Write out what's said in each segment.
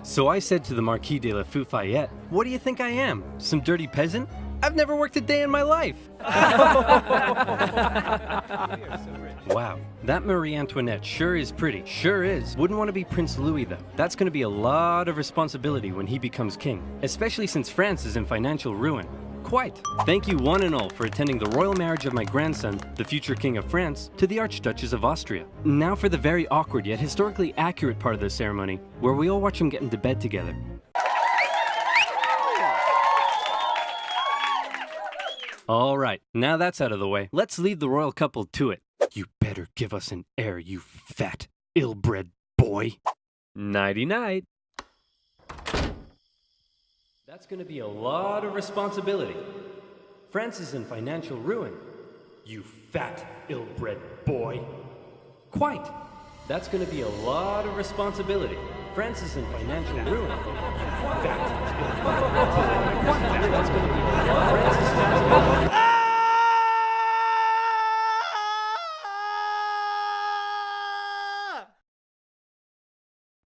So I said to the Marquis de la Fufayette, "What do you think I am? Some dirty peasant? I've never worked a day in my life." Wow, that Marie Antoinette sure is pretty. Sure is. Wouldn't want to be Prince Louis though. That's going to be a lot of responsibility when he becomes king, especially since France is in financial ruin. Quite. Thank you one and all for attending the royal marriage of my grandson, the future King of France, to the Archduchess of Austria. Now for the very awkward yet historically accurate part of the ceremony, where we all watch him get into bed together. Alright, now that's out of the way, let's leave the royal couple to it. You better give us an heir, you fat, ill-bred boy. Nighty-night. That's gonna be a lot of responsibility. France is in financial ruin. You fat, ill-bred boy. Quite. That's gonna be a lot of responsibility. France is in financial ruin. You fat, ill-bred boy. Quite. That's gonna be a lot of responsibility.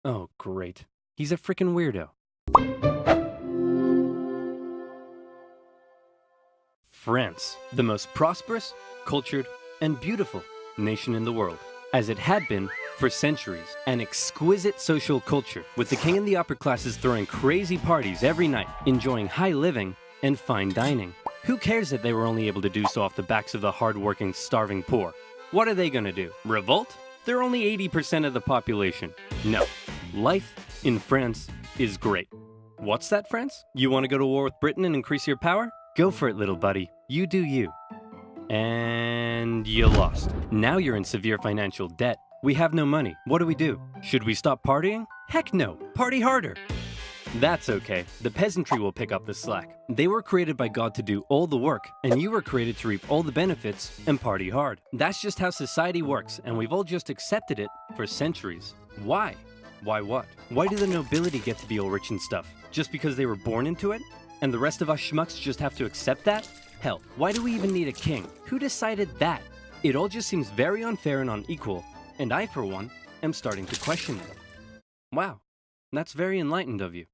Oh, great. He's a frickin' weirdo. France, the most prosperous, cultured, and beautiful nation in the world, as it had been for centuries. An exquisite social culture, with the king and the upper classes throwing crazy parties every night, enjoying high living and fine dining. Who cares that they were only able to do so off the backs of the hard-working, starving poor? What are they gonna do? Revolt? They're only 80% of the population. No. Life in France is great. What's that, France? You want to go to war with Britain and increase your power? Go for it, little buddy. You do you. And you lost. Now you're in severe financial debt. We have no money. What do we do? Should we stop partying? Heck no. Party harder. That's okay. The peasantry will pick up the slack. They were created by God to do all the work, and you were created to reap all the benefits and party hard. That's just how society works, and we've all just accepted it for centuries. Why? Why what? Why do the nobility get to be all rich and stuff? Just because they were born into it? And the rest of us schmucks just have to accept that? Hell, why do we even need a king? Who decided that? It all just seems very unfair and unequal, and I, for one, am starting to question it. Wow, that's very enlightened of you.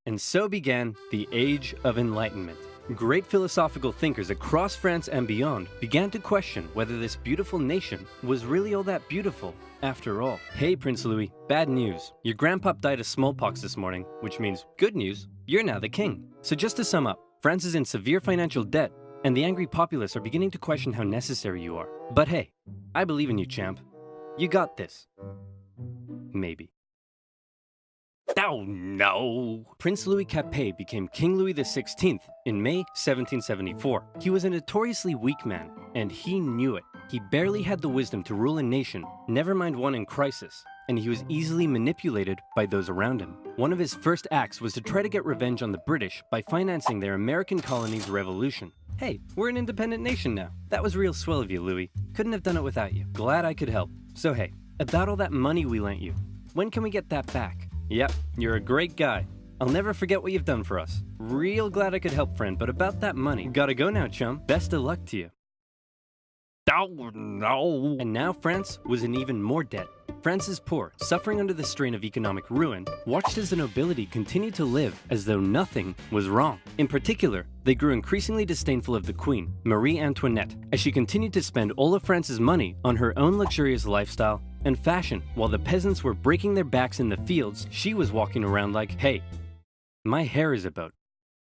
And so began the Age of Enlightenment. Great philosophical thinkers across France and beyond began to question whether this beautiful nation was really all that beautiful after all. Hey, Prince Louis, bad news. Your grandpop died of smallpox this morning, which means, good news, you're now the king. So just to sum up, France is in severe financial debt, and the angry populace are beginning to question how necessary you are. But hey, I believe in you, champ. You got this. Maybe. Oh no! Prince Louis Capet became King Louis XVI in May 1774. He was a notoriously weak man, and he knew it. He barely had the wisdom to rule a nation, never mind one in crisis, and he was easily manipulated by those around him. One of his first acts was to try to get revenge on the British by financing their American colony's revolution. Hey, we're an independent nation now. That was real swell of you, Louis. Couldn't have done it without you. Glad I could help. So hey, about all that money we lent you, when can we get that back? Yep, you're a great guy. I'll never forget what you've done for us. Real glad I could help, friend, but about that money, gotta go now, chum. Best of luck to you. Oh no! And now France was in even more debt. France's poor, suffering under the strain of economic ruin, watched as the nobility continued to live as though nothing was wrong. In particular, they grew increasingly disdainful of the queen, Marie Antoinette, as she continued to spend all of France's money on her own luxurious lifestyle and fashion. While the peasants were breaking their backs in the fields, she was walking around like, hey, my hair is about.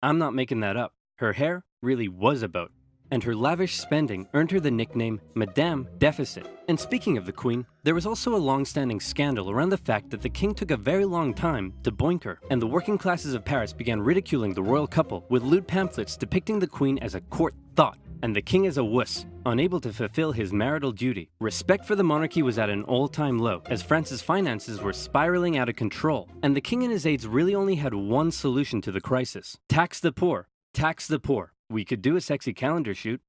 I'm not making that up. Her hair really was about. And her lavish spending earned her the nickname Madame Deficit. And speaking of the queen, there was also a long-standing scandal around the fact that the king took a very long time to boink her, and the working classes of Paris began ridiculing the royal couple with lewd pamphlets depicting the queen as a court thought, and the king as a wuss, unable to fulfill his marital duty. Respect for the monarchy was at an all-time low, as France's finances were spiraling out of control, and the king and his aides really only had one solution to the crisis. Tax the poor. Tax the poor. We could do a sexy calendar shoot.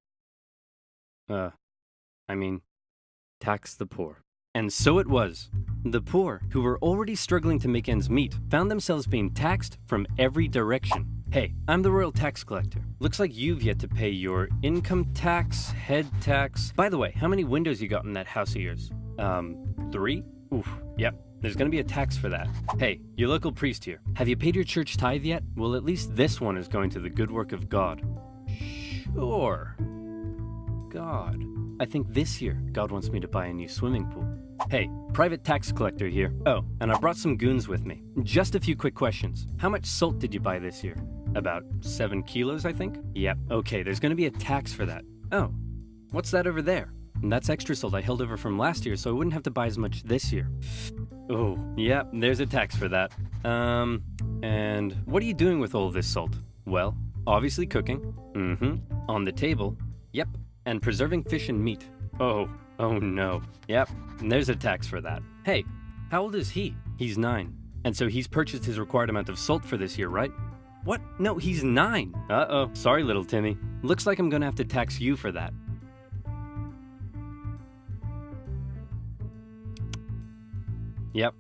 Tax the poor. And so it was. The poor, who were already struggling to make ends meet, found themselves being taxed from every direction. Hey, I'm the royal tax collector. Looks like you've yet to pay your income tax, head tax. By the way, how many windows you got in that house of yours? 3? Oof, yep. there's gonna be a tax for that. Hey, your local priest here, have you paid your church tithe yet? Well, at least this one is going to the good work of God. Sure. God. I think this year, God wants me to buy a new swimming pool. Hey, private tax collector here. Oh, and I brought some goons with me. Just a few quick questions. How much salt did you buy this year? About 7 kilos, I think? Yep. Okay, there's gonna be a tax for that. Oh, what's that over there? And that's extra salt I held over from last year, so I wouldn't have to buy as much this year. Oh, yeah, there's a tax for that. And what are you doing with all of this salt? Well, obviously cooking. On the table. Yep. And preserving fish and meat. Oh no. Yep, and there's a tax for that. Hey, how old is he? He's 9. And so he's purchased his required amount of salt for this year, right? What? No, he's 9. Uh-oh. Sorry, little Timmy. Looks like I'm gonna have to tax you for that. Yep,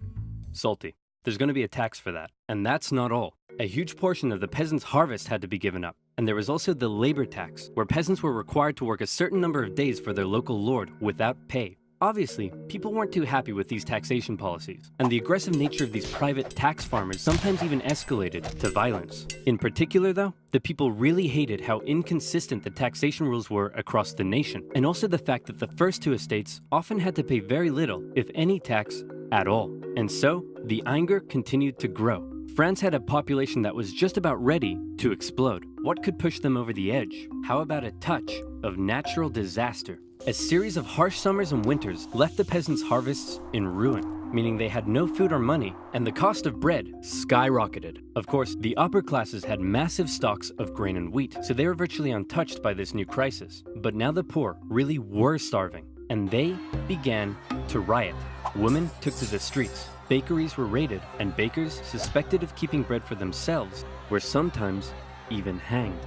salty. There's gonna be a tax for that. And that's not all. A huge portion of the peasants' harvest had to be given up. And there was also the labor tax, where peasants were required to work a certain number of days for their local lord without pay. Obviously, people weren't too happy with these taxation policies, and the aggressive nature of these private tax farmers sometimes even escalated to violence. In particular though, the people really hated how inconsistent the taxation rules were across the nation, and also the fact that the first 2 estates often had to pay very little, if any tax at all. And so, the anger continued to grow. France had a population that was just about ready to explode. What could push them over the edge? How about a touch of natural disaster? A series of harsh summers and winters left the peasants' harvests in ruin, meaning they had no food or money, and the cost of bread skyrocketed. Of course, the upper classes had massive stocks of grain and wheat, so they were virtually untouched by this new crisis. But now the poor really were starving, and they began to riot. Women took to the streets. Bakeries were raided, and bakers suspected of keeping bread for themselves were sometimes even hanged.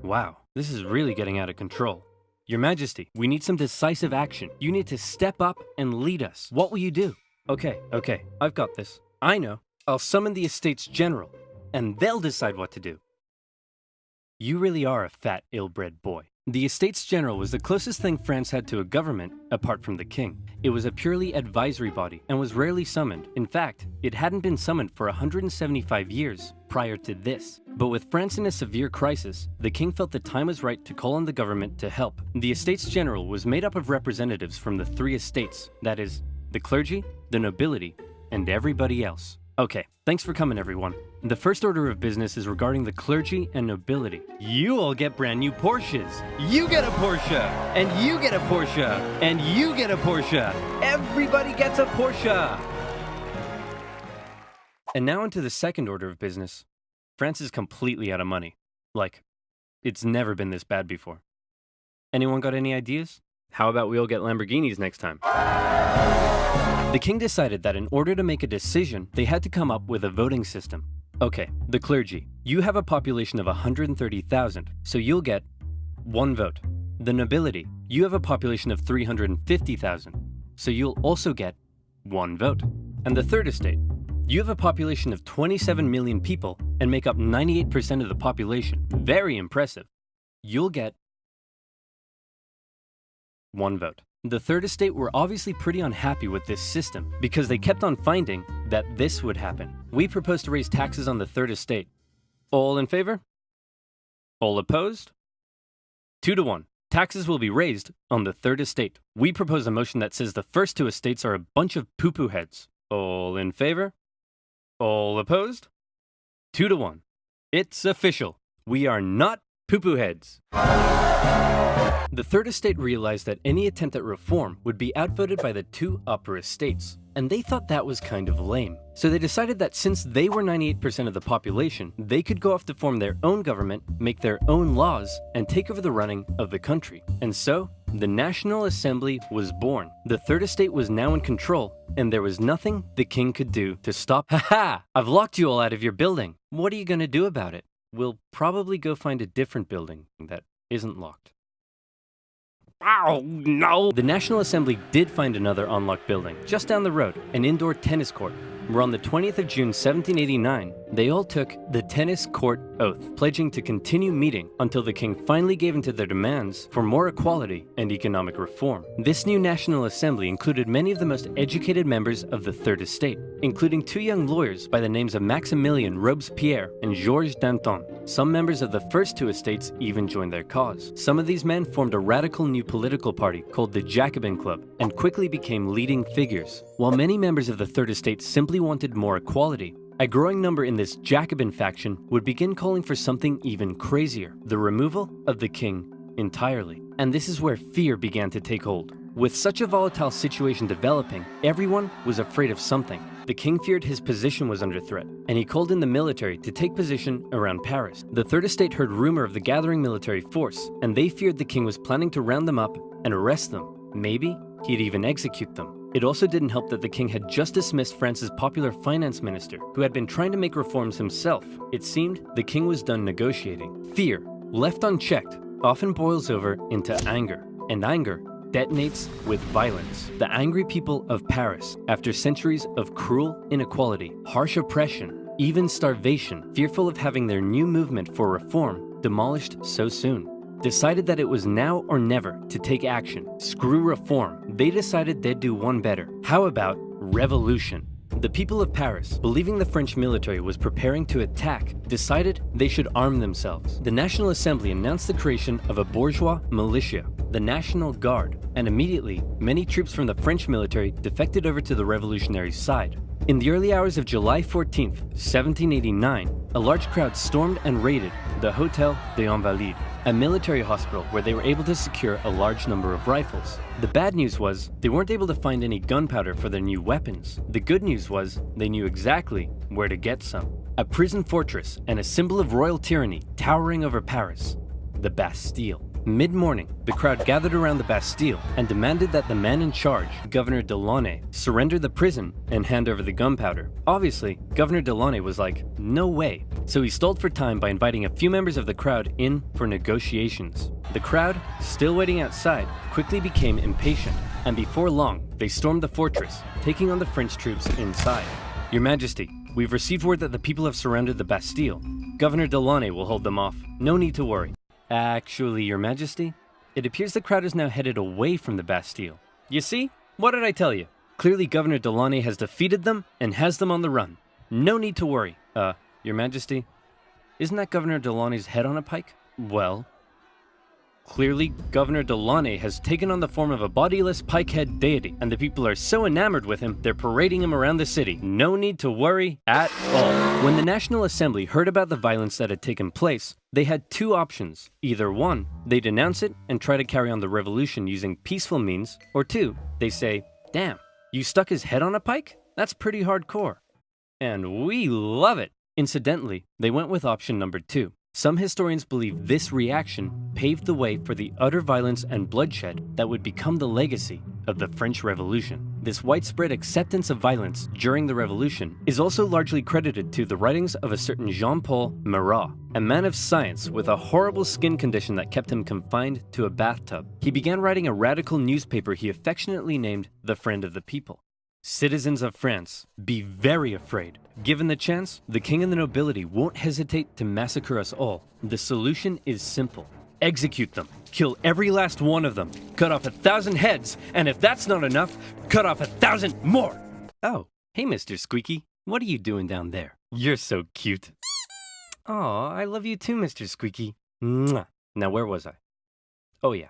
Wow, this is really getting out of control. Your Majesty, we need some decisive action. You need to step up and lead us. What will you do? Okay, I've got this. I know. I'll summon the Estates General, and they'll decide what to do. You really are a fat, ill-bred boy. The Estates General was the closest thing France had to a government, apart from the king. It was a purely advisory body, and was rarely summoned. In fact, it hadn't been summoned for 175 years prior to this. But with France in a severe crisis, the king felt the time was right to call on the government to help. The Estates General was made up of representatives from the 3 estates, that is, the clergy, the nobility, and everybody else. Okay, thanks for coming everyone. The first order of business is regarding the clergy and nobility. You all get brand new Porsches. You get a Porsche, and you get a Porsche, and you get a Porsche. Everybody gets a Porsche. And now into the second order of business. France is completely out of money. Like, it's never been this bad before. Anyone got any ideas? How about we all get Lamborghinis next time? The king decided that in order to make a decision, they had to come up with a voting system. Okay, the clergy. You have a population of 130,000, so you'll get 1 vote. The nobility. You have a population of 350,000, so you'll also get 1 vote. And the third estate. You have a population of 27 million people and make up 98% of the population. Very impressive. You'll get 1 vote. The third estate were obviously pretty unhappy with this system because they kept on finding that this would happen. We propose to raise taxes on the third estate. All in favor? All opposed? 2 to 1. Taxes will be raised on the third estate. We propose a motion that says the first 2 estates are a bunch of poo-poo heads. All in favor? All opposed? 2 to 1. It's official. We are not poo-poo heads. The third estate realized that any attempt at reform would be outvoted by the 2 upper estates, and they thought that was kind of lame. So they decided that since they were 98% of the population, they could go off to form their own government, make their own laws, and take over the running of the country. And so, the National Assembly was born. The third estate was now in control, and there was nothing the king could do to stop. Haha! I've locked you all out of your building. What are you gonna do about it? We'll probably go find a different building that isn't locked. Oh, no! The National Assembly did find another unlocked building, just down the road, an indoor tennis court. where on the 20th of June 1789, they all took the tennis court oath, pledging to continue meeting until the king finally gave in to their demands for more equality and economic reform. This new National Assembly included many of the most educated members of the Third Estate, including two young lawyers by the names of Maximilien Robespierre and Georges Danton. Some members of the first two estates even joined their cause. Some of these men formed a radical new political party called the Jacobin Club and quickly became leading figures. While many members of the Third Estate simply wanted more equality, a growing number in this Jacobin faction would begin calling for something even crazier: the removal of the king entirely. And this is where fear began to take hold. With such a volatile situation developing, everyone was afraid of something. The king feared his position was under threat, and he called in the military to take position around Paris. The Third Estate heard rumor of the gathering military force, and they feared the king was planning to round them up and arrest them. Maybe he'd even execute them. It also didn't help that the king had just dismissed France's popular finance minister, who had been trying to make reforms himself. It seemed the king was done negotiating. Fear, left unchecked, often boils over into anger, and anger detonates with violence. The angry people of Paris, after centuries of cruel inequality, harsh oppression, even starvation, fearful of having their new movement for reform demolished so soon, decided that it was now or never to take action. Screw reform. They decided they'd do one better. How about revolution? The people of Paris, believing the French military was preparing to attack, decided they should arm themselves. The National Assembly announced the creation of a bourgeois militia, the National Guard, and immediately, many troops from the French military defected over to the revolutionary side. In the early hours of July 14th, 1789, a large crowd stormed and raided the Hôtel des Invalides, a military hospital where they were able to secure a large number of rifles. The bad news was they weren't able to find any gunpowder for their new weapons. The good news was they knew exactly where to get some. A prison fortress and a symbol of royal tyranny towering over Paris, the Bastille. Mid-morning, the crowd gathered around the Bastille and demanded that the man in charge, Governor Delaunay, surrender the prison and hand over the gunpowder. Obviously, Governor Delaunay was like, no way. So he stalled for time by inviting a few members of the crowd in for negotiations. The crowd, still waiting outside, quickly became impatient, and before long, they stormed the fortress, taking on the French troops inside. Your Majesty, we've received word that the people have surrounded the Bastille. Governor Delaunay will hold them off. No need to worry. Actually, Your Majesty, it appears the crowd is now headed away from the Bastille. You see? What did I tell you? Clearly Governor Delaunay has defeated them and has them on the run. No need to worry. Your Majesty, isn't that Governor Delaunay's head on a pike? Well, clearly Governor Delaunay has taken on the form of a bodiless pike-head deity, and the people are so enamored with him, they're parading him around the city. No need to worry at all. When the National Assembly heard about the violence that had taken place, they had two options. Either one, they denounce it and try to carry on the revolution using peaceful means, or two, they say, damn, you stuck his head on a pike? That's pretty hardcore. And we love it. Incidentally, they went with option number two. Some historians believe this reaction paved the way for the utter violence and bloodshed that would become the legacy of the French Revolution. This widespread acceptance of violence during the Revolution is also largely credited to the writings of a certain Jean-Paul Marat, a man of science with a horrible skin condition that kept him confined to a bathtub. He began writing a radical newspaper he affectionately named The Friend of the People. Citizens of France, be very afraid. Given the chance, the king and the nobility won't hesitate to massacre us all. The solution is simple. Execute them. Kill every last one of them. Cut off 1,000 heads, and if that's not enough, cut off 1,000 more. Oh, hey Mr. Squeaky, what are you doing down there? You're so cute. Aw, I love you too, Mr. Squeaky. Mwah. Now where was I? Oh yeah.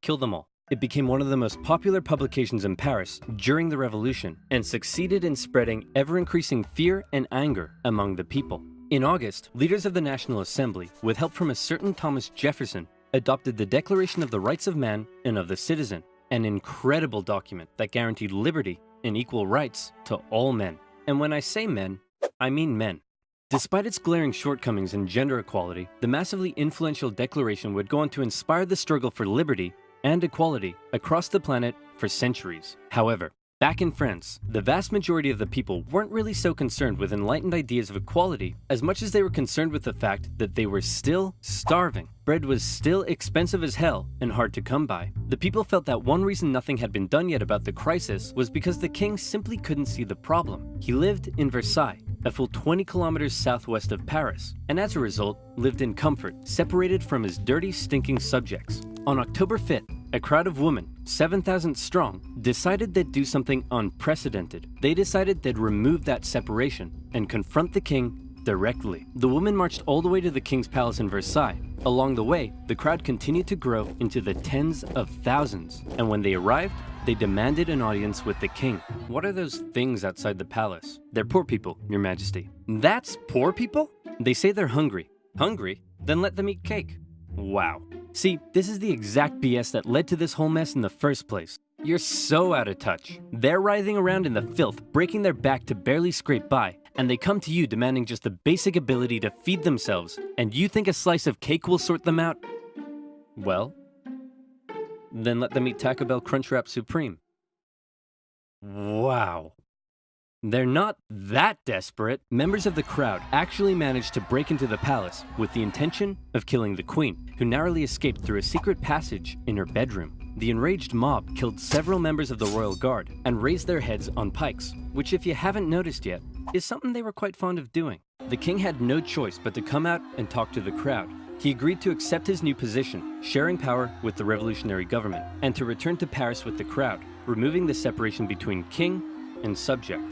Kill them all. It became one of the most popular publications in Paris during the Revolution and succeeded in spreading ever-increasing fear and anger among the people. In August, leaders of the National Assembly, with help from a certain Thomas Jefferson, adopted the Declaration of the Rights of Man and of the Citizen, an incredible document that guaranteed liberty and equal rights to all men. And when I say men, I mean men. Despite its glaring shortcomings in gender equality, the massively influential declaration would go on to inspire the struggle for liberty and equality across the planet for centuries. However, Back in France, the vast majority of the people weren't really so concerned with enlightened ideas of equality as much as they were concerned with the fact that they were still starving. Bread was still expensive as hell and hard to come by. The people felt that one reason nothing had been done yet about the crisis was because the king simply couldn't see the problem. He lived in Versailles, a full 20 kilometers southwest of Paris, and as a result, lived in comfort, separated from his dirty, stinking subjects. On October 5th, a crowd of women, 7,000 strong, decided they'd do something unprecedented. They decided they'd remove that separation and confront the king directly. The women marched all the way to the king's palace in Versailles. Along the way, the crowd continued to grow into the tens of thousands, and when they arrived, they demanded an audience with the king. What are those things outside the palace? They're poor people, Your Majesty. That's poor people? They say they're hungry. Hungry? Then let them eat cake. Wow. See, this is the exact BS that led to this whole mess in the first place. You're so out of touch. They're writhing around in the filth, breaking their back to barely scrape by, and they come to you demanding just the basic ability to feed themselves, and you think a slice of cake will sort them out? Well, then let them eat Taco Bell Crunchwrap Supreme. Wow. They're not that desperate. Members of the crowd actually managed to break into the palace with the intention of killing the queen, who narrowly escaped through a secret passage in her bedroom. The enraged mob killed several members of the royal guard and raised their heads on pikes, which, if you haven't noticed yet, is something they were quite fond of doing. The king had no choice but to come out and talk to the crowd. He agreed to accept his new position, sharing power with the revolutionary government, and to return to Paris with the crowd, removing the separation between king and subject.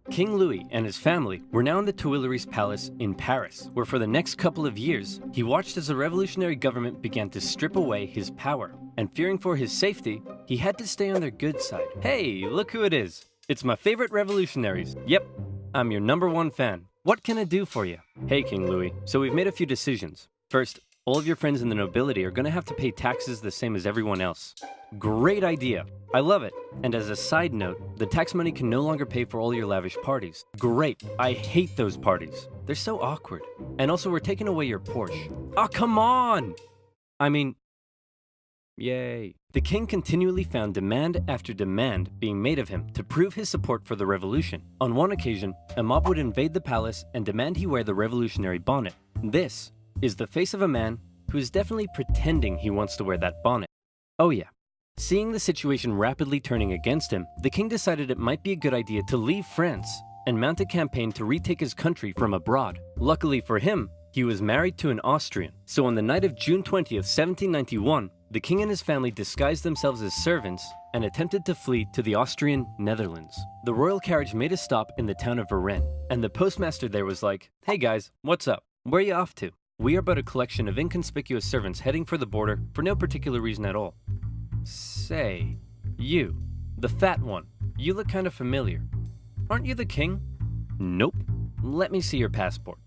King Louis and his family were now in the Tuileries Palace in Paris, where for the next couple of years, he watched as the revolutionary government began to strip away his power. And fearing for his safety, he had to stay on their good side. Hey, look who it is. It's my favorite revolutionaries. Yep, I'm your #1 fan. What can I do for you? Hey, King Louis, so we've made a few decisions. First, all of your friends in the nobility are gonna have to pay taxes the same as everyone else. Great idea. I love it. And as a side note, the tax money can no longer pay for all your lavish parties. Great. I hate those parties. They're so awkward. And also, we're taking away your Porsche. Oh, come on! I mean, yay. The king continually found demand after demand being made of him to prove his support for the revolution. On one occasion, a mob would invade the palace and demand he wear the revolutionary bonnet. This is the face of a man who is definitely pretending he wants to wear that bonnet. Oh yeah. Seeing the situation rapidly turning against him, the king decided it might be a good idea to leave France and mount a campaign to retake his country from abroad. Luckily for him, he was married to an Austrian, so on the night of June 20th, 1791, the king and his family disguised themselves as servants and attempted to flee to the Austrian Netherlands. The royal carriage made a stop in the town of Varennes, and the postmaster there was like, "Hey guys, what's up? Where are you off to? We are but a collection of inconspicuous servants heading for the border for no particular reason at all." Say, you, the fat one, you look kind of familiar. Aren't you the king? Nope. Let me see your passport.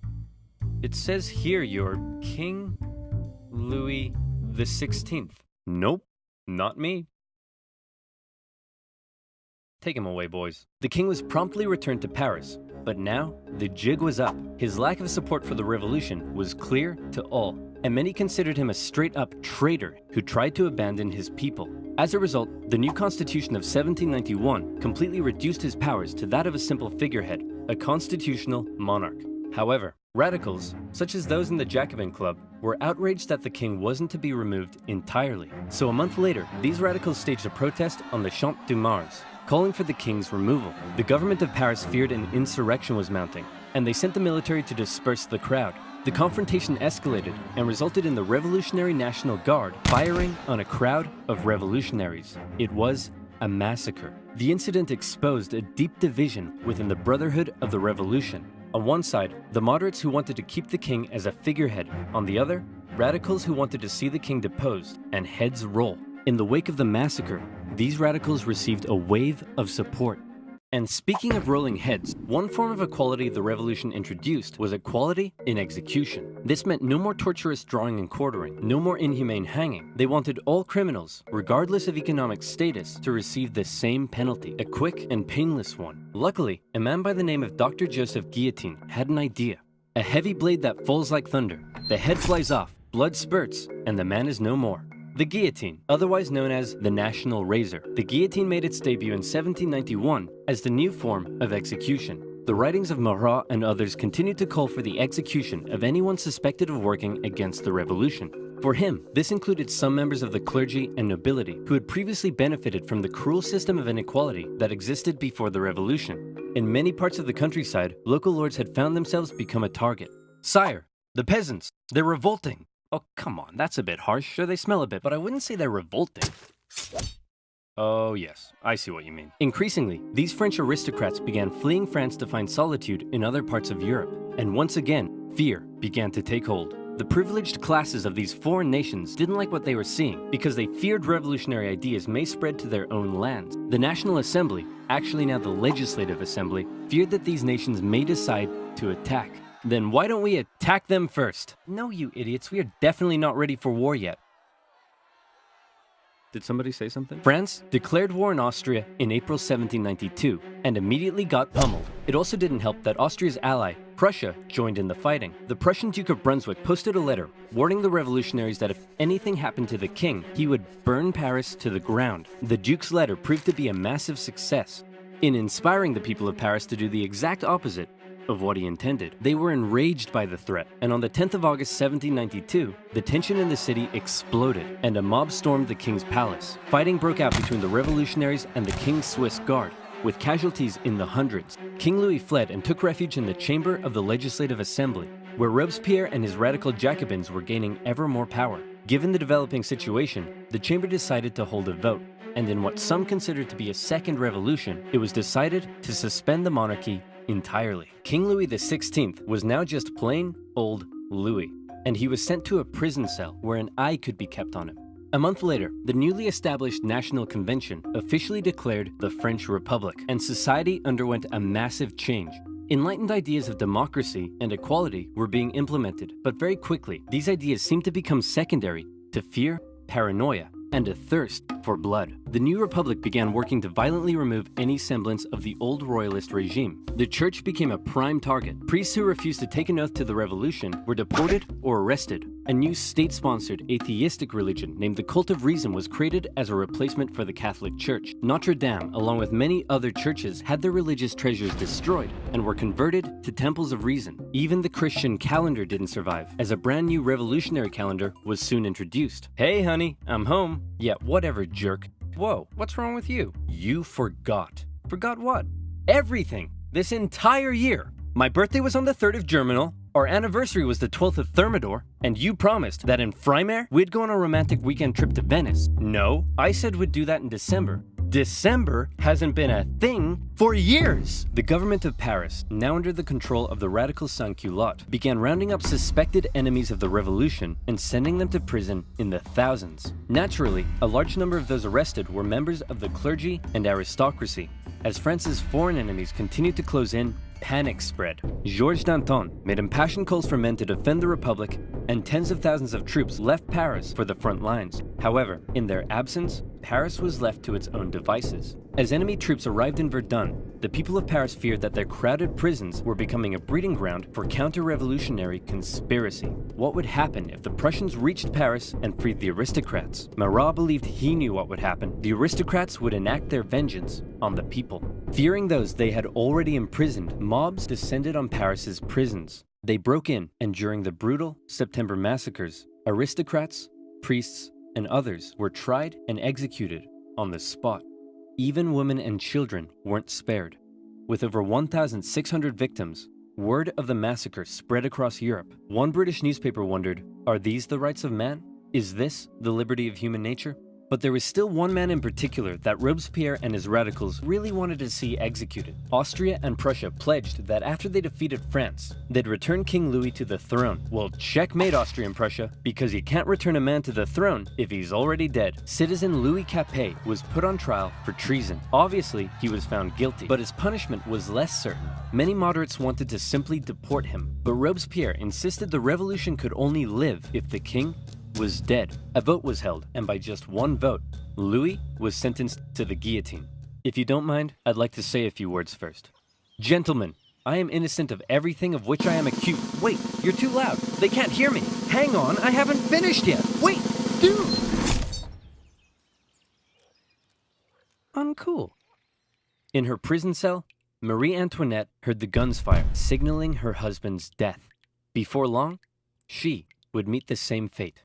It says here you're King Louis the 16th. Nope, not me. Take him away, boys. The king was promptly returned to Paris, but now the jig was up. His lack of support for the revolution was clear to all, and many considered him a straight-up traitor who tried to abandon his people. As a result, the new constitution of 1791 completely reduced his powers to that of a simple figurehead, a constitutional monarch. However, radicals, such as those in the Jacobin Club, were outraged that the king wasn't to be removed entirely. So a month later, these radicals staged a protest on the Champ de Mars, calling for the king's removal. The government of Paris feared an insurrection was mounting, and they sent the military to disperse the crowd. The confrontation escalated and resulted in the Revolutionary National Guard firing on a crowd of revolutionaries. It was a massacre. The incident exposed a deep division within the Brotherhood of the Revolution. On one side, the moderates who wanted to keep the king as a figurehead. On the other, radicals who wanted to see the king deposed and heads roll. In the wake of the massacre, these radicals received a wave of support. And speaking of rolling heads, one form of equality the revolution introduced was equality in execution. This meant no more torturous drawing and quartering, no more inhumane hanging. They wanted all criminals, regardless of economic status, to receive the same penalty, a quick and painless one. Luckily, a man by the name of Dr. Joseph Guillotine had an idea. A heavy blade that falls like thunder. The head flies off, blood spurts, and the man is no more. The guillotine, otherwise known as the national razor. The guillotine made its debut in 1791 as the new form of execution. The writings of Marat and others continued to call for the execution of anyone suspected of working against the revolution. For him, this included some members of the clergy and nobility who had previously benefited from the cruel system of inequality that existed before the revolution. In many parts of the countryside, local lords had found themselves become a target. Sire, the peasants, they're revolting. Oh, come on, that's a bit harsh. Sure, they smell a bit, but I wouldn't say they're revolting. Oh yes, I see what you mean. Increasingly, these French aristocrats began fleeing France to find solitude in other parts of Europe. And once again, fear began to take hold. The privileged classes of these foreign nations didn't like what they were seeing because they feared revolutionary ideas may spread to their own lands. The National Assembly, actually now the Legislative Assembly, feared that these nations may decide to attack. Then why don't we attack them first? No, you idiots, we are definitely not ready for war yet. Did somebody say something? France declared war on Austria in April 1792 and immediately got pummeled. It also didn't help that Austria's ally, Prussia, joined in the fighting. The Prussian Duke of Brunswick posted a letter warning the revolutionaries that if anything happened to the king, he would burn Paris to the ground. The Duke's letter proved to be a massive success in inspiring the people of Paris to do the exact opposite of what he intended. They were enraged by the threat, and on the 10th of August 1792, the tension in the city exploded, and a mob stormed the king's palace. Fighting broke out between the revolutionaries and the king's Swiss guard, with casualties in the hundreds. King Louis fled and took refuge in the chamber of the Legislative Assembly, where Robespierre and his radical Jacobins were gaining ever more power. Given the developing situation, the chamber decided to hold a vote, and in what some considered to be a second revolution, it was decided to suspend the monarchy entirely. King Louis XVI was now just plain old Louis, and he was sent to a prison cell where an eye could be kept on him. A month later, the newly established National Convention officially declared the French Republic, and society underwent a massive change. Enlightened ideas of democracy and equality were being implemented, but very quickly, these ideas seemed to become secondary to fear, paranoia, and a thirst for blood. The new republic began working to violently remove any semblance of the old royalist regime. The church became a prime target. Priests who refused to take an oath to the revolution were deported or arrested. A new state-sponsored atheistic religion named the Cult of Reason was created as a replacement for the Catholic Church. Notre Dame, along with many other churches, had their religious treasures destroyed and were converted to temples of reason. Even the Christian calendar didn't survive, as a brand new revolutionary calendar was soon introduced. Hey honey, I'm home. Yeah, whatever, jerk. Whoa, what's wrong with you? You forgot. Forgot what? Everything. This entire year. My birthday was on the 3rd of Germinal, our anniversary was the 12th of Thermidor, and you promised that in Frimaire, we'd go on a romantic weekend trip to Venice. No, I said we'd do that in December. December hasn't been a thing for years. The government of Paris, now under the control of the radical sans-culottes, began rounding up suspected enemies of the revolution and sending them to prison in the thousands. Naturally, a large number of those arrested were members of the clergy and aristocracy. As France's foreign enemies continued to close in, panic spread. Georges Danton made impassioned calls for men to defend the Republic, and tens of thousands of troops left Paris for the front lines. However, in their absence, Paris was left to its own devices. As enemy troops arrived in Verdun, the people of Paris feared that their crowded prisons were becoming a breeding ground for counter-revolutionary conspiracy. What would happen if the Prussians reached Paris and freed the aristocrats? Marat believed he knew what would happen. The aristocrats would enact their vengeance on the people. Fearing those they had already imprisoned, mobs descended on Paris's prisons. They broke in, and during the brutal September massacres, aristocrats, priests, and others were tried and executed on the spot. Even women and children weren't spared. With over 1,600 victims, word of the massacre spread across Europe. One British newspaper wondered, are these the rights of man? Is this the liberty of human nature? But there was still one man in particular that Robespierre and his radicals really wanted to see executed. Austria and Prussia pledged that after they defeated France, they'd return King Louis to the throne. Well, checkmate Austria and Prussia, because you can't return a man to the throne if he's already dead. Citizen Louis Capet was put on trial for treason. Obviously, he was found guilty, but his punishment was less certain. Many moderates wanted to simply deport him, but Robespierre insisted the revolution could only live if the king was dead. A vote was held, and by just one vote, Louis was sentenced to the guillotine. If you don't mind, I'd like to say a few words first. Gentlemen, I am innocent of everything of which I am accused. Wait, you're too loud. They can't hear me. Hang on, I haven't finished yet. Wait, dude! uncool. In her prison cell, Marie Antoinette heard the guns fire, signaling her husband's death. Before long, she would meet the same fate.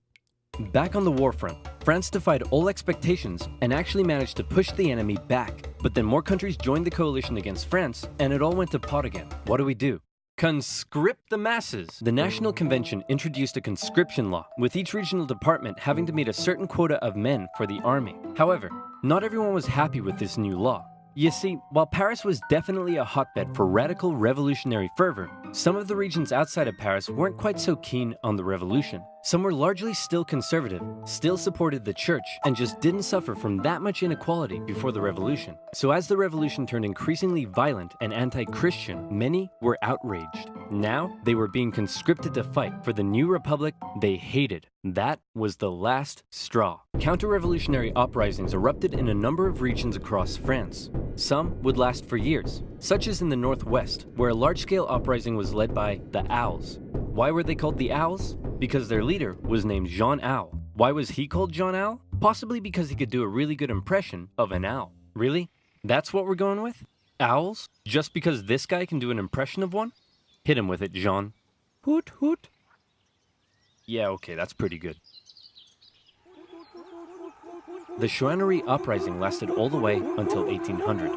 Back on the war front, France defied all expectations and actually managed to push the enemy back. But then more countries joined the coalition against France, and it all went to pot again. What do? Conscript the masses! The National Convention introduced a conscription law, with each regional department having to meet a certain quota of men for the army. However, not everyone was happy with this new law. You see, while Paris was definitely a hotbed for radical revolutionary fervor, some of the regions outside of Paris weren't quite so keen on the revolution. Some were largely still conservative, still supported the church, and just didn't suffer from that much inequality before the revolution. So as the revolution turned increasingly violent and anti-Christian, many were outraged. Now, they were being conscripted to fight for the new republic they hated. That was the last straw. Counter-revolutionary uprisings erupted in a number of regions across France. Some would last for years, such as in the northwest, where a large-scale uprising was led by the Owls. Why were they called the Owls? Because their leader was named Jean Owl. Why was he called Jean Owl? Possibly because he could do a really good impression of an owl. Really? That's what we're going with? Owls? Just because this guy can do an impression of one? Hit him with it, Jean. Hoot hoot. Yeah, okay, that's pretty good. The Chouannerie uprising lasted all the way until 1800.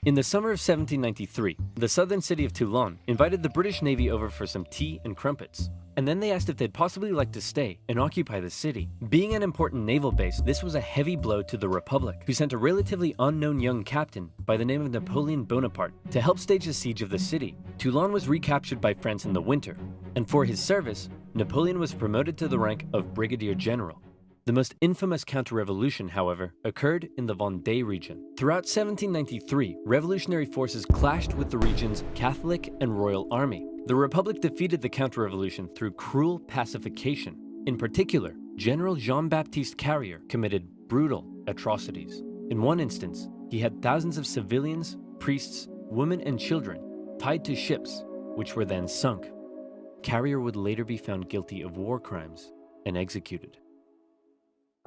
In the summer of 1793, the southern city of Toulon invited the British Navy over for some tea and crumpets. And then they asked if they'd possibly like to stay and occupy the city. Being an important naval base, this was a heavy blow to the Republic, who sent a relatively unknown young captain by the name of Napoleon Bonaparte to help stage the siege of the city. Toulon was recaptured by France in the winter, and for his service, Napoleon was promoted to the rank of Brigadier General. The most infamous counter-revolution, however, occurred in the Vendée region. Throughout 1793, revolutionary forces clashed with the region's Catholic and Royal Army. The Republic defeated the counter-revolution through cruel pacification. In particular, General Jean-Baptiste Carrier committed brutal atrocities. In one instance, he had thousands of civilians, priests, women, and children tied to ships, which were then sunk. Carrier would later be found guilty of war crimes and executed.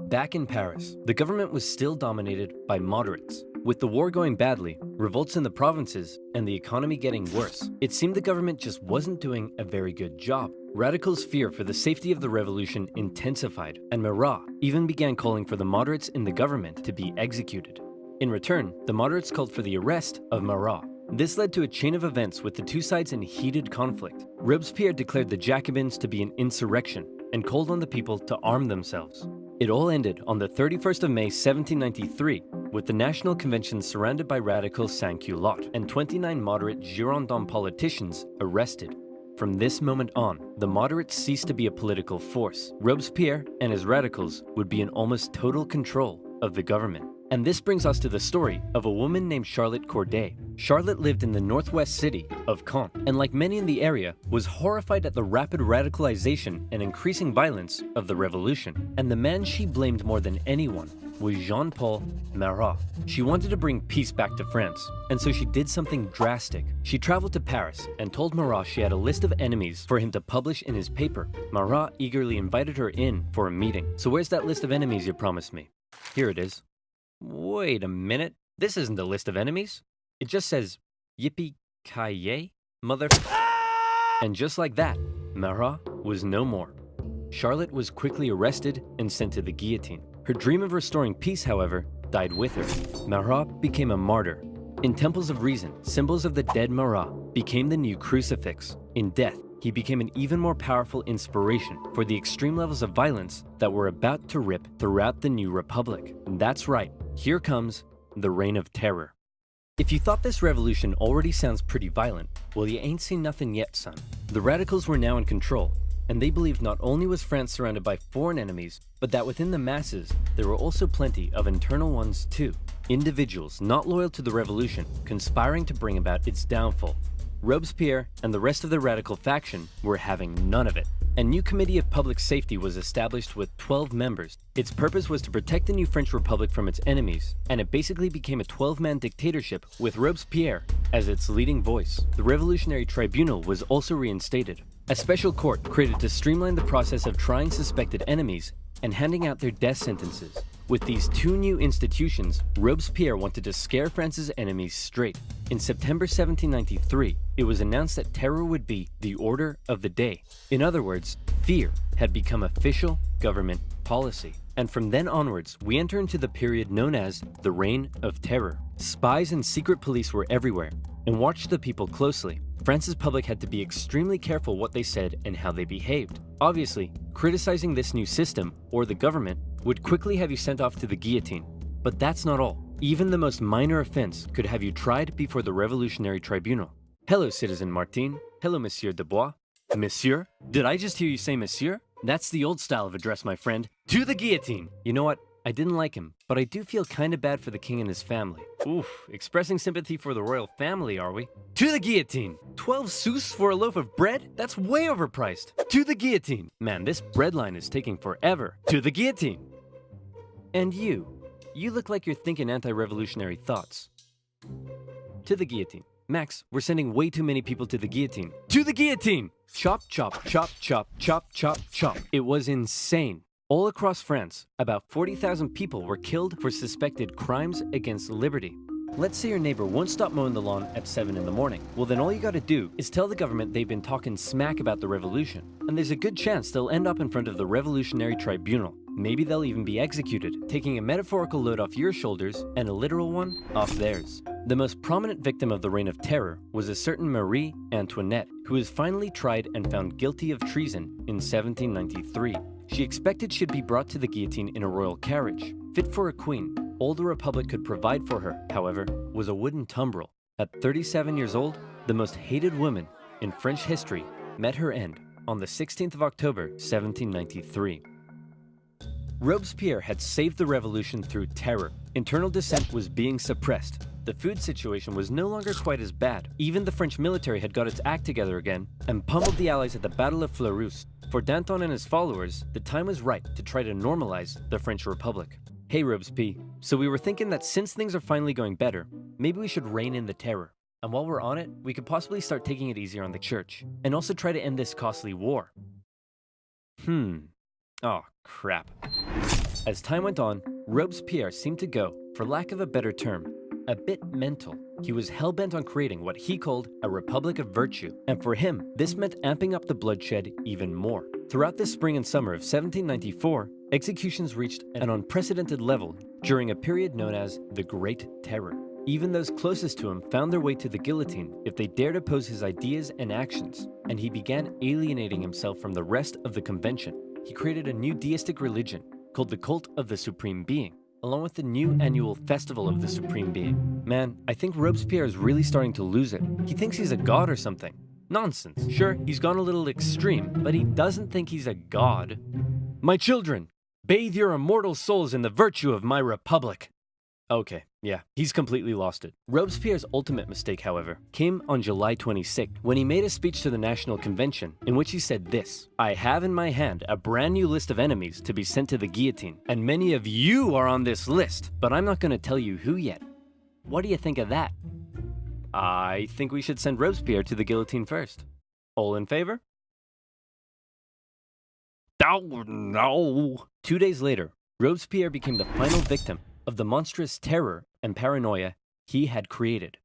Back in Paris, the government was still dominated by moderates. With the war going badly, revolts in the provinces, and the economy getting worse, it seemed the government just wasn't doing a very good job. Radicals' fear for the safety of the revolution intensified, and Marat even began calling for the moderates in the government to be executed. In return, the moderates called for the arrest of Marat. This led to a chain of events with the two sides in heated conflict. Robespierre declared the Jacobins to be an insurrection and called on the people to arm themselves. It all ended on the 31st of May 1793, with the National Convention surrounded by radical sans-culottes and 29 moderate Girondin politicians arrested. From this moment on, the moderates ceased to be a political force. Robespierre and his radicals would be in almost total control of the government. And this brings us to the story of a woman named Charlotte Corday. Charlotte lived in the northwest city of Caen, and like many in the area, was horrified at the rapid radicalization and increasing violence of the revolution. And the man she blamed more than anyone was Jean-Paul Marat. She wanted to bring peace back to France, and so she did something drastic. She traveled to Paris and told Marat she had a list of enemies for him to publish in his paper. Marat eagerly invited her in for a meeting. So where's that list of enemies you promised me? Here it is. Wait a minute, this isn't a list of enemies. It just says, yippee-ki-yay, mother... And just like that, Marat was no more. Charlotte was quickly arrested and sent to the guillotine. Her dream of restoring peace, however, died with her. Marat became a martyr. In temples of reason, symbols of the dead Marat became the new crucifix. In death, he became an even more powerful inspiration for the extreme levels of violence that were about to rip throughout the new republic. And that's right, here comes the Reign of Terror. If you thought this revolution already sounds pretty violent, well, you ain't seen nothing yet, son. The radicals were now in control, and they believed not only was France surrounded by foreign enemies, but that within the masses, there were also plenty of internal ones too. Individuals not loyal to the revolution, conspiring to bring about its downfall. Robespierre and the rest of the radical faction were having none of it. A new committee of public safety was established with 12 members. Its purpose was to protect the new French Republic from its enemies, and it basically became a 12-man dictatorship with Robespierre as its leading voice. The Revolutionary Tribunal was also reinstated, a special court created to streamline the process of trying suspected enemies and handing out their death sentences. With these two new institutions, Robespierre wanted to scare France's enemies straight. In September 1793, it was announced that terror would be the order of the day. In other words, fear had become official government policy. And from then onwards, we enter into the period known as the Reign of Terror. Spies and secret police were everywhere and watched the people closely. France's public had to be extremely careful what they said and how they behaved. Obviously, criticizing this new system, or the government, would quickly have you sent off to the guillotine. But that's not all. Even the most minor offense could have you tried before the Revolutionary Tribunal. Hello, Citizen Martin. Hello, Monsieur Dubois. Monsieur? Did I just hear you say Monsieur? That's the old style of address, my friend. To the guillotine! You know what? I didn't like him, but I do feel kinda bad for the king and his family. Oof, expressing sympathy for the royal family, are we? To the guillotine! 12 sous for a loaf of bread? That's way overpriced. To the guillotine! Man, this bread line is taking forever. To the guillotine! And you look like you're thinking anti-revolutionary thoughts. To the guillotine. Max, we're sending way too many people to the guillotine. To the guillotine! Chop, chop, chop, chop, chop, chop, chop. It was insane. All across France, about 40,000 people were killed for suspected crimes against liberty. Let's say your neighbor won't stop mowing the lawn at 7 in the morning. Well, then all you gotta do is tell the government they've been talking smack about the revolution, and there's a good chance they'll end up in front of the Revolutionary Tribunal. Maybe they'll even be executed, taking a metaphorical load off your shoulders and a literal one off theirs. The most prominent victim of the Reign of Terror was a certain Marie Antoinette, who was finally tried and found guilty of treason in 1793. She expected she'd be brought to the guillotine in a royal carriage, fit for a queen. All the Republic could provide for her, however, was a wooden tumbril. At 37 years old, the most hated woman in French history met her end on the 16th of October, 1793. Robespierre had saved the revolution through terror. Internal dissent was being suppressed. The food situation was no longer quite as bad. Even the French military had got its act together again and pummeled the Allies at the Battle of Fleurus. For Danton and his followers, the time was right to try to normalize the French Republic. Hey Robespierre, so we were thinking that since things are finally going better, maybe we should rein in the terror. And while we're on it, we could possibly start taking it easier on the church, and also try to end this costly war. Oh, crap. As time went on, Robespierre seemed to go, for lack of a better term, a bit mental. He was hell-bent on creating what he called a republic of virtue, and for him, this meant amping up the bloodshed even more. Throughout the spring and summer of 1794, executions reached an unprecedented level during a period known as the Great Terror. Even those closest to him found their way to the guillotine if they dared oppose his ideas and actions, and he began alienating himself from the rest of the convention. He created a new deistic religion called the Cult of the Supreme Being, along with the new annual Festival of the Supreme Being. Man, I think Robespierre is really starting to lose it. He thinks he's a god or something. Nonsense. Sure, he's gone a little extreme, but he doesn't think he's a god. My children, bathe your immortal souls in the virtue of my republic. Okay, yeah, he's completely lost it. Robespierre's ultimate mistake, however, came on July 26th, when he made a speech to the National Convention, in which he said this: I have in my hand a brand new list of enemies to be sent to the guillotine, and many of you are on this list, but I'm not going to tell you who yet. What do you think of that? I think we should send Robespierre to the guillotine first. All in favor? Oh, no. 2 days later, Robespierre became the final victim of the monstrous terror and paranoia he had created.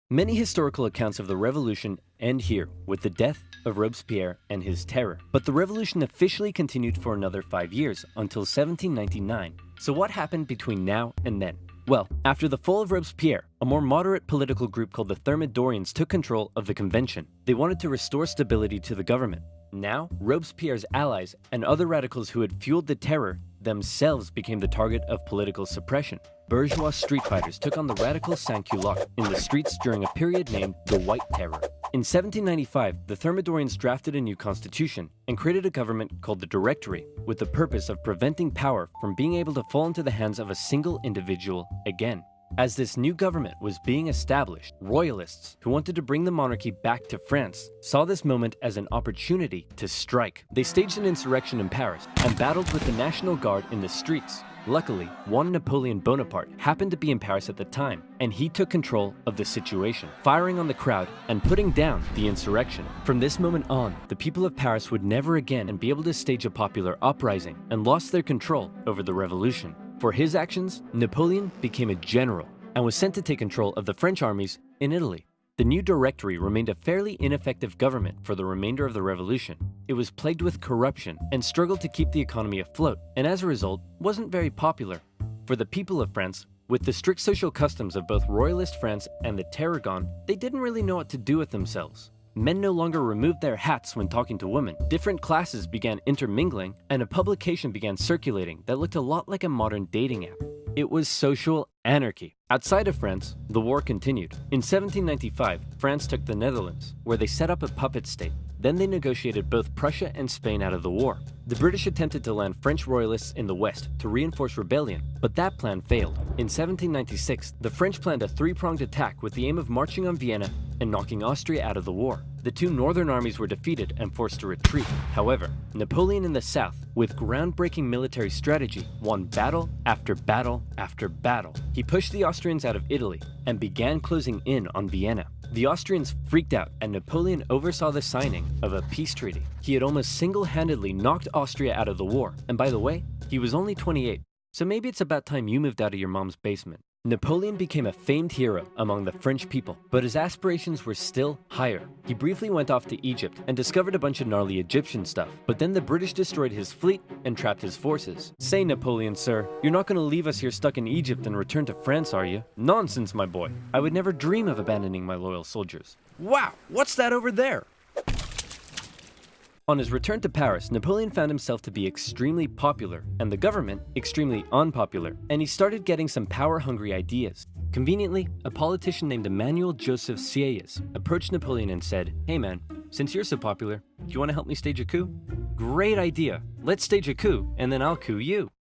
Many historical accounts of the revolution end here with the death of Robespierre and his terror. But the revolution officially continued for another 5 years until 1799. So what happened between now and then? Well, after the fall of Robespierre, a more moderate political group called the Thermidorians took control of the convention. They wanted to restore stability to the government. Now, Robespierre's allies and other radicals who had fueled the terror themselves became the target of political suppression. Bourgeois street fighters took on the radical sans-culottes in the streets during a period named the White Terror. In 1795, the Thermidorians drafted a new constitution and created a government called the Directory, with the purpose of preventing power from being able to fall into the hands of a single individual again. As this new government was being established, royalists who wanted to bring the monarchy back to France saw this moment as an opportunity to strike. They staged an insurrection in Paris and battled with the National Guard in the streets. Luckily, one Napoleon Bonaparte happened to be in Paris at the time, and he took control of the situation, firing on the crowd and putting down the insurrection. From this moment on, the people of Paris would never again be able to stage a popular uprising and lost their control over the revolution. For his actions, Napoleon became a general and was sent to take control of the French armies in Italy. The new Directory remained a fairly ineffective government for the remainder of the revolution. It was plagued with corruption and struggled to keep the economy afloat, and as a result, wasn't very popular. For the people of France, with the strict social customs of both royalist France and the terror gone, they didn't really know what to do with themselves. Men no longer removed their hats when talking to women, different classes began intermingling, and a publication began circulating that looked a lot like a modern dating app. It was social anarchy. Outside of France, the war continued. In 1795, France took the Netherlands, where they set up a puppet state. Then they negotiated both Prussia and Spain out of the war. The British attempted to land French royalists in the west to reinforce rebellion, but that plan failed. In 1796, the French planned a three-pronged attack with the aim of marching on Vienna and knocking Austria out of the war. The two northern armies were defeated and forced to retreat. However, Napoleon in the south, with groundbreaking military strategy, won battle after battle after battle. He pushed the Austrians out of Italy and began closing in on Vienna. The Austrians freaked out, and Napoleon oversaw the signing of a peace treaty. He had almost single-handedly knocked Austria out of the war, and by the way, he was only 28, so maybe it's about time you moved out of your mom's basement. Napoleon became a famed hero among the French people, but his aspirations were still higher. He briefly went off to Egypt and discovered a bunch of gnarly Egyptian stuff, but then the British destroyed his fleet and trapped his forces. Say, Napoleon, sir, you're not going to leave us here stuck in Egypt and return to France, are you? Nonsense, my boy. I would never dream of abandoning my loyal soldiers. Wow, what's that over there? On his return to Paris, Napoleon found himself to be extremely popular and the government extremely unpopular, and he started getting some power-hungry ideas. Conveniently, a politician named Emmanuel Joseph Sieyès approached Napoleon and said, "Hey man, since you're so popular, do you want to help me stage a coup?" "Great idea! Let's stage a coup, and then I'll coup you."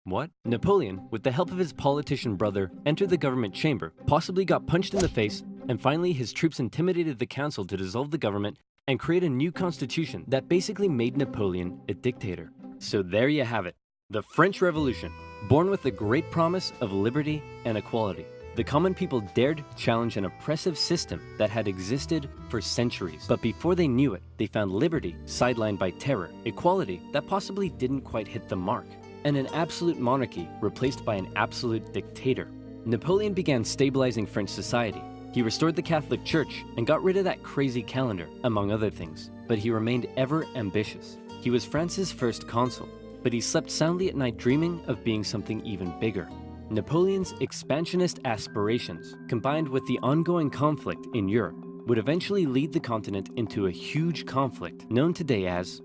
What? Napoleon, with the help of his politician brother, entered the government chamber, possibly got punched in the face, and finally his troops intimidated the council to dissolve the government and create a new constitution that basically made Napoleon a dictator. So there you have it, the French Revolution, born with the great promise of liberty and equality. The common people dared challenge an oppressive system that had existed for centuries. But before they knew it, they found liberty sidelined by terror, equality that possibly didn't quite hit the mark, and an absolute monarchy replaced by an absolute dictator. Napoleon began stabilizing French society. He restored the Catholic Church and got rid of that crazy calendar, among other things. But he remained ever ambitious. He was France's first consul, but he slept soundly at night dreaming of being something even bigger. Napoleon's expansionist aspirations, combined with the ongoing conflict in Europe, would eventually lead the continent into a huge conflict known today as